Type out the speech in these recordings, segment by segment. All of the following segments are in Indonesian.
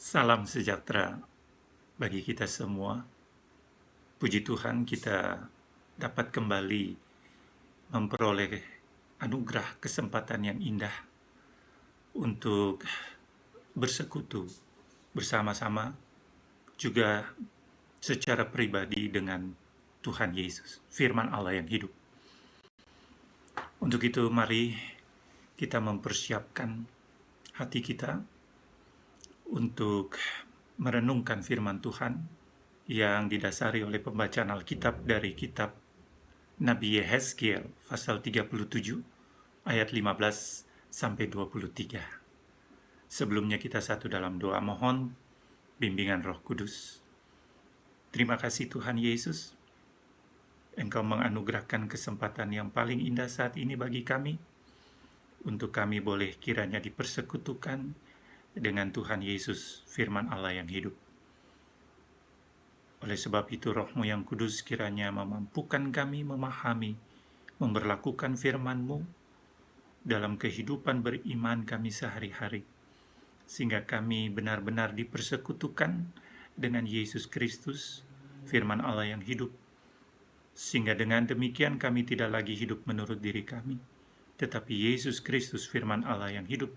Salam sejahtera bagi kita semua. Puji Tuhan kita dapat kembali memperoleh anugerah kesempatan yang indah untuk bersekutu bersama-sama juga secara pribadi dengan Tuhan Yesus, firman Allah yang hidup. Untuk itu mari kita mempersiapkan hati kita untuk merenungkan firman Tuhan yang didasari oleh pembacaan Alkitab dari kitab Nabi Yehezkiel pasal 37 ayat 15 sampai 23. Sebelumnya kita satu dalam doa mohon bimbingan Roh Kudus. Terima kasih Tuhan Yesus, Engkau menganugerahkan kesempatan yang paling indah saat ini bagi kami, untuk kami boleh kiranya dipersekutukan dengan Tuhan Yesus, firman Allah yang hidup. Oleh sebab itu Roh-Mu yang kudus kiranya memampukan kami memahami, memberlakukan firman-Mu dalam kehidupan beriman kami sehari-hari, sehingga kami benar-benar dipersekutukan dengan Yesus Kristus, firman Allah yang hidup, sehingga dengan demikian kami tidak lagi hidup menurut diri kami, tetapi Yesus Kristus, firman Allah yang hidup,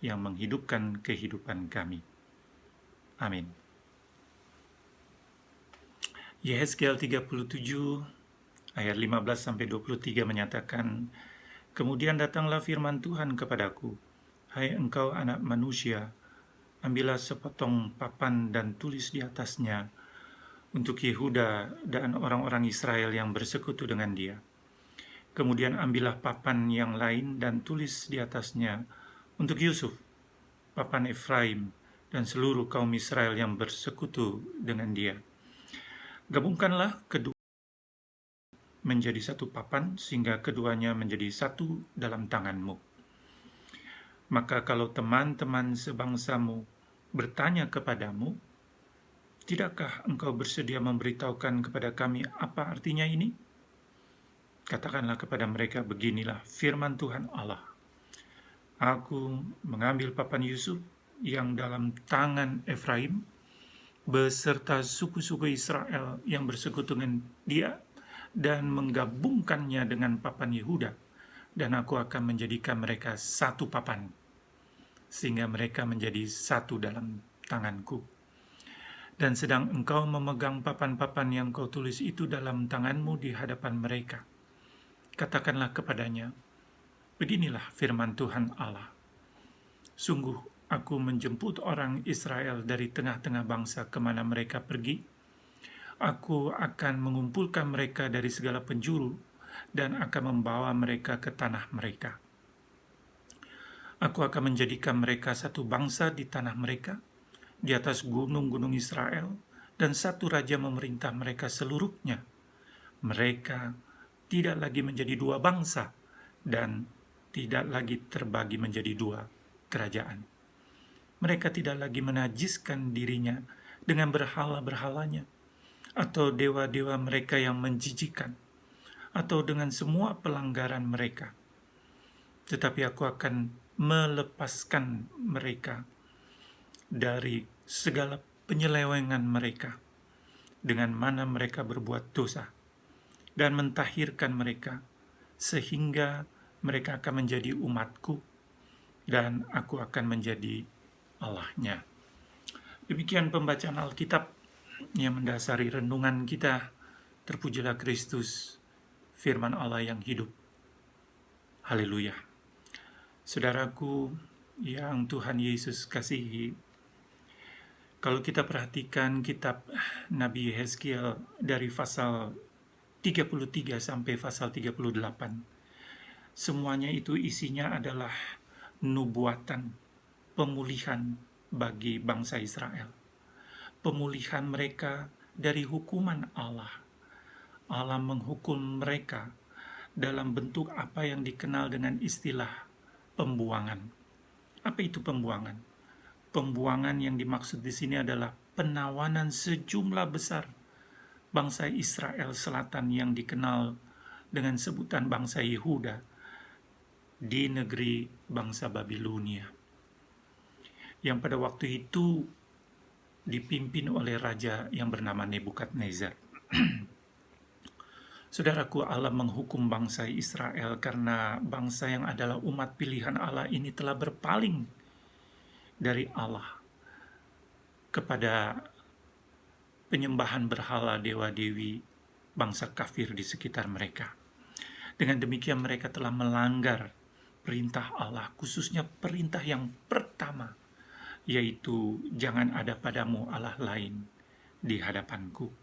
yang menghidupkan kehidupan kami. Amin. Yehezkiel 37 ayat 15-23 menyatakan, "Kemudian datanglah firman Tuhan kepadaku, hai engkau anak manusia, ambillah sepotong papan dan tulis di atasnya untuk Yehuda dan orang-orang Israel yang bersekutu dengan dia. Kemudian ambillah papan yang lain dan tulis di atasnya untuk Yusuf, papan Efraim, dan seluruh kaum Israel yang bersekutu dengan dia. Gabungkanlah kedua menjadi satu papan, sehingga keduanya menjadi satu dalam tanganmu. Maka kalau teman-teman sebangsamu bertanya kepadamu, tidakkah engkau bersedia memberitahukan kepada kami apa artinya ini? Katakanlah kepada mereka, beginilah firman Tuhan Allah. Aku mengambil papan Yusuf yang dalam tangan Efraim, beserta suku-suku Israel yang bersekutu dengan dia, dan menggabungkannya dengan papan Yehuda, dan aku akan menjadikan mereka satu papan, sehingga mereka menjadi satu dalam tanganku. Dan sedang engkau memegang papan-papan yang kau tulis itu dalam tanganmu di hadapan mereka, katakanlah kepadanya, beginilah firman Tuhan Allah. Sungguh aku menjemput orang Israel dari tengah-tengah bangsa kemana mereka pergi. Aku akan mengumpulkan mereka dari segala penjuru dan akan membawa mereka ke tanah mereka. Aku akan menjadikan mereka satu bangsa di tanah mereka, di atas gunung-gunung Israel, dan satu raja memerintah mereka seluruhnya. Mereka tidak lagi menjadi dua bangsa dan tidak lagi terbagi menjadi dua kerajaan. Mereka tidak lagi menajiskan dirinya dengan berhala-berhalanya atau dewa-dewa mereka yang menjijikan, atau dengan semua pelanggaran mereka. Tetapi aku akan melepaskan mereka dari segala penyelewengan mereka, dengan mana mereka berbuat dosa, dan mentahirkan mereka, sehingga mereka akan menjadi umatku, dan aku akan menjadi Allahnya." Demikian pembacaan Alkitab yang mendasari renungan kita. Terpujilah Kristus, firman Allah yang hidup. Haleluya. Saudaraku yang Tuhan Yesus kasihi, kalau kita perhatikan kitab Nabi Yehezkiel dari pasal 33 sampai pasal 38, semuanya itu isinya adalah nubuatan, pemulihan bagi bangsa Israel. Pemulihan mereka dari hukuman Allah. Allah menghukum mereka dalam bentuk apa yang dikenal dengan istilah pembuangan. Apa itu pembuangan? Pembuangan yang dimaksud di sini adalah penawanan sejumlah besar bangsa Israel Selatan yang dikenal dengan sebutan bangsa Yehuda di negeri bangsa Babilonia, yang pada waktu itu dipimpin oleh raja yang bernama Nebukadnezar. Saudaraku, Allah menghukum bangsa Israel karena bangsa yang adalah umat pilihan Allah ini telah berpaling dari Allah kepada penyembahan berhala dewa-dewi bangsa kafir di sekitar mereka. Dengan demikian mereka telah melanggar perintah Allah, khususnya perintah yang pertama, yaitu jangan ada padamu Allah lain di hadapanku.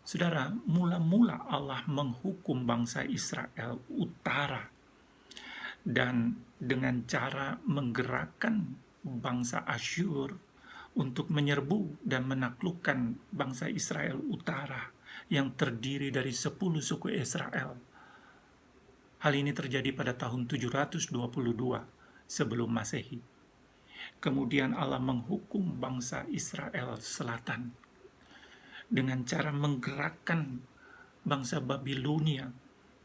Saudara, mula-mula Allah menghukum bangsa Israel utara dan dengan cara menggerakkan bangsa Asyur untuk menyerbu dan menaklukkan bangsa Israel utara yang terdiri dari 10 suku Israel. Hal ini terjadi pada tahun 722 sebelum Masehi. Kemudian Allah menghukum bangsa Israel Selatan dengan cara menggerakkan bangsa Babilonia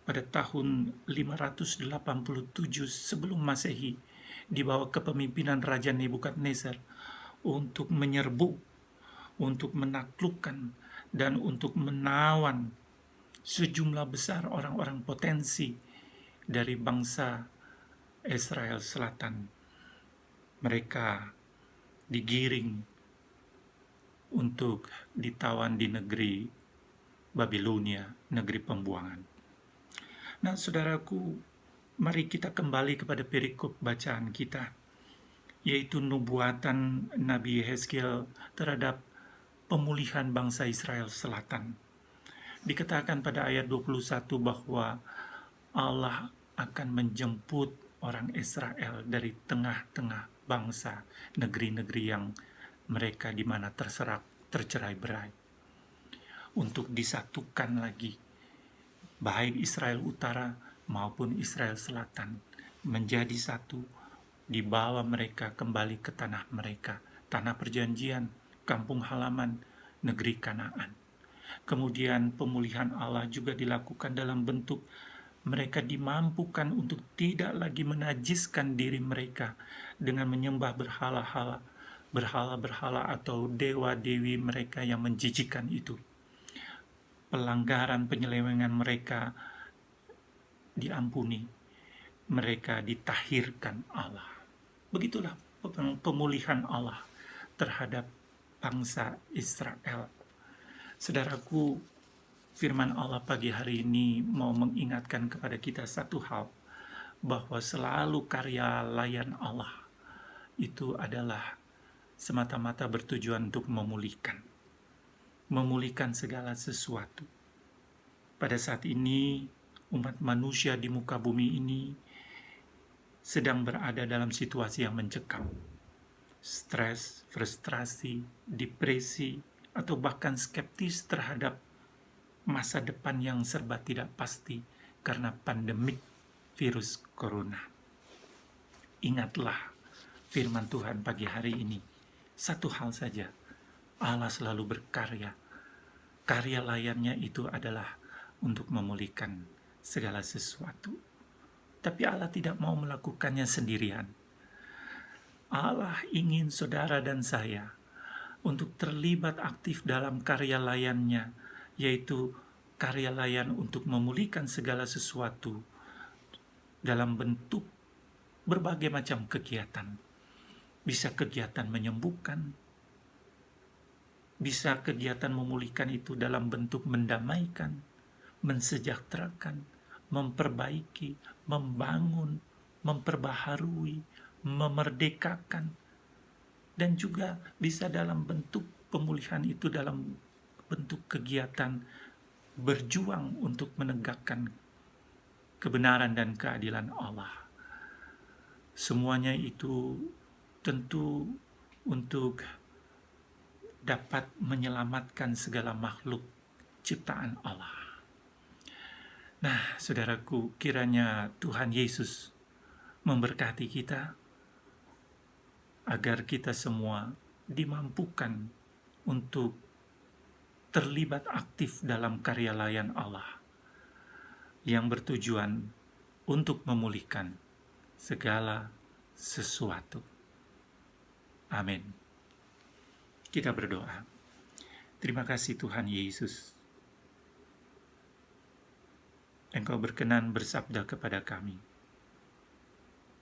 pada tahun 587 sebelum Masehi di bawah kepemimpinan Raja Nebukadnezar untuk menyerbu, untuk menaklukkan, dan untuk menawan sejumlah besar orang-orang potensi dari bangsa Israel Selatan. Mereka digiring untuk ditawan di negeri Babilonia, negeri pembuangan. Nah, saudaraku, mari kita kembali kepada perikop bacaan kita, yaitu nubuatan Nabi Yehezkiel terhadap pemulihan bangsa Israel Selatan. Dikatakan pada ayat 21 bahwa Allah akan menjemput orang Israel dari tengah-tengah bangsa, negeri-negeri yang mereka di mana tercerai-berai, untuk disatukan lagi, baik Israel Utara maupun Israel Selatan, menjadi satu, dibawa mereka kembali ke tanah mereka, tanah perjanjian, kampung halaman, negeri Kanaan. Kemudian pemulihan Allah juga dilakukan dalam bentuk mereka dimampukan untuk tidak lagi menajiskan diri mereka dengan menyembah berhala-berhala atau dewa-dewi mereka yang menjijikan itu. Pelanggaran penyelewengan mereka diampuni, mereka ditahirkan Allah. Begitulah pemulihan Allah terhadap bangsa Israel. Saudaraku, firman Allah pagi hari ini mau mengingatkan kepada kita satu hal, bahwa selalu karya layan Allah itu adalah semata-mata bertujuan untuk memulihkan segala sesuatu. Pada saat ini, umat manusia di muka bumi ini sedang berada dalam situasi yang mencekam. Stres, frustrasi, depresi, atau bahkan skeptis terhadap masa depan yang serba tidak pasti karena pandemik virus corona. Ingatlah firman Tuhan pagi hari ini. Satu hal saja, Allah selalu berkarya. Karya layannya itu adalah untuk memulihkan segala sesuatu. Tapi Allah tidak mau melakukannya sendirian. Allah ingin saudara dan saya untuk terlibat aktif dalam karya layannya, yaitu karya layan untuk memulihkan segala sesuatu dalam bentuk berbagai macam kegiatan. Bisa kegiatan menyembuhkan, bisa kegiatan memulihkan itu dalam bentuk mendamaikan, mensejahterakan, memperbaiki, membangun, memperbaharui, memerdekakan, dan juga bisa dalam bentuk pemulihan itu dalam bentuk kegiatan berjuang untuk menegakkan kebenaran dan keadilan Allah. Semuanya itu tentu untuk dapat menyelamatkan segala makhluk ciptaan Allah. Nah, saudaraku, kiranya Tuhan Yesus memberkati kita agar kita semua dimampukan untuk terlibat aktif dalam karya layan Allah yang bertujuan untuk memulihkan segala sesuatu. Amin. Kita berdoa. Terima kasih Tuhan Yesus. Engkau berkenan bersabda kepada kami.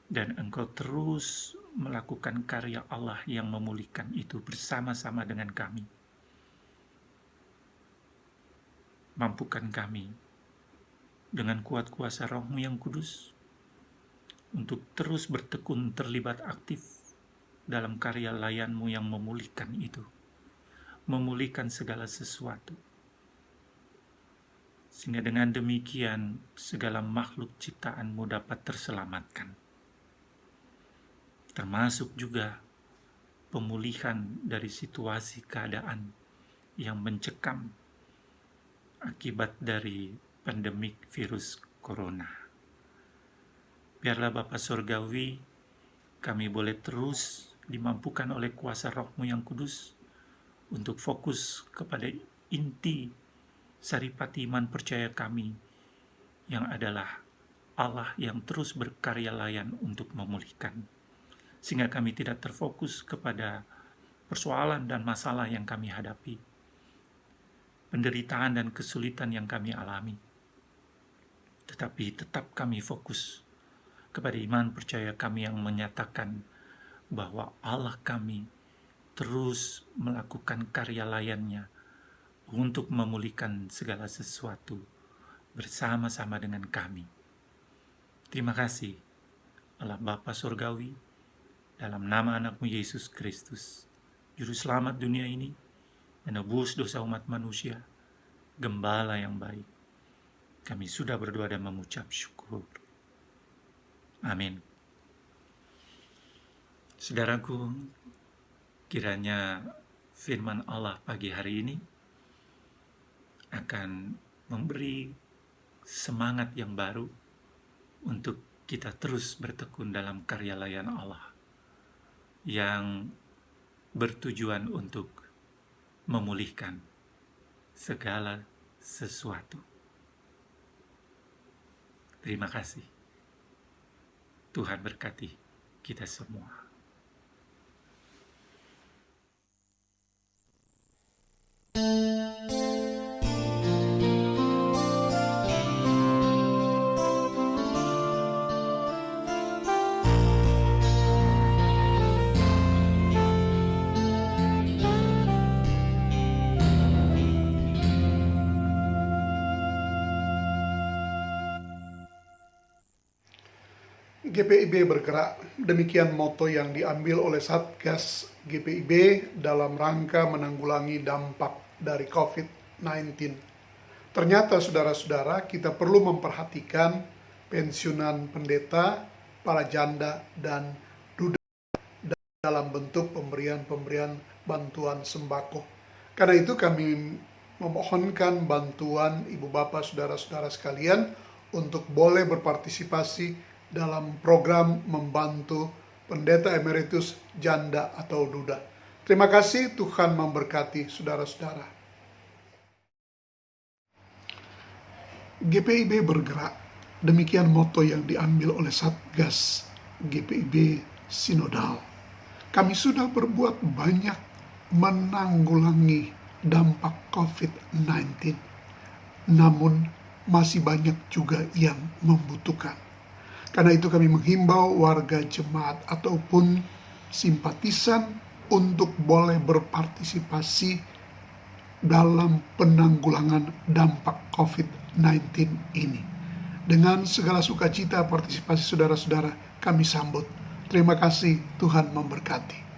Dan Engkau terus melakukan karya Allah yang memulihkan itu bersama-sama dengan kami. Mampukan kami dengan kuat kuasa Roh-Mu yang kudus untuk terus bertekun terlibat aktif dalam karya layan-Mu yang memulihkan itu. Memulihkan segala sesuatu. Sehingga dengan demikian segala makhluk ciptaan-Mu dapat terselamatkan. Termasuk juga pemulihan dari situasi keadaan yang mencekam akibat dari pandemik virus corona. Biarlah Bapa Surgawi, kami boleh terus dimampukan oleh kuasa Roh-Mu yang kudus untuk fokus kepada inti saripati iman percaya kami yang adalah Allah yang terus berkarya layan untuk memulihkan. Sehingga kami tidak terfokus kepada persoalan dan masalah yang kami hadapi, penderitaan dan kesulitan yang kami alami. Tetapi tetap kami fokus kepada iman percaya kami yang menyatakan bahwa Allah kami terus melakukan karya layannya untuk memulihkan segala sesuatu bersama-sama dengan kami. Terima kasih Allah Bapa Surgawi, dalam nama anak-Mu Yesus Kristus, Juru Selamat dunia ini, menebus dosa umat manusia, Gembala yang baik. Kami sudah berdoa dan mengucap syukur. Amin. Saudaraku, kiranya firman Allah pagi hari ini akan memberi semangat yang baru untuk kita terus bertekun dalam karya layan Allah yang bertujuan untuk memulihkan segala sesuatu. Terima kasih. Tuhan berkati kita semua. GPIB bergerak, demikian moto yang diambil oleh Satgas GPIB dalam rangka menanggulangi dampak dari COVID-19. Ternyata saudara-saudara, kita perlu memperhatikan pensiunan pendeta, para janda, dan duda dalam bentuk pemberian bantuan sembako. Karena itu kami memohonkan bantuan ibu bapak saudara-saudara sekalian untuk boleh berpartisipasi dalam program membantu pendeta emeritus janda atau duda. Terima kasih, Tuhan memberkati saudara-saudara. GPIB bergerak, demikian moto yang diambil oleh Satgas GPIB Sinodal. Kami sudah berbuat banyak menanggulangi dampak COVID-19, namun masih banyak juga yang membutuhkan. Karena itu kami menghimbau warga jemaat ataupun simpatisan untuk boleh berpartisipasi dalam penanggulangan dampak COVID-19 ini. Dengan segala sukacita partisipasi saudara-saudara kami sambut. Terima kasih, Tuhan memberkati.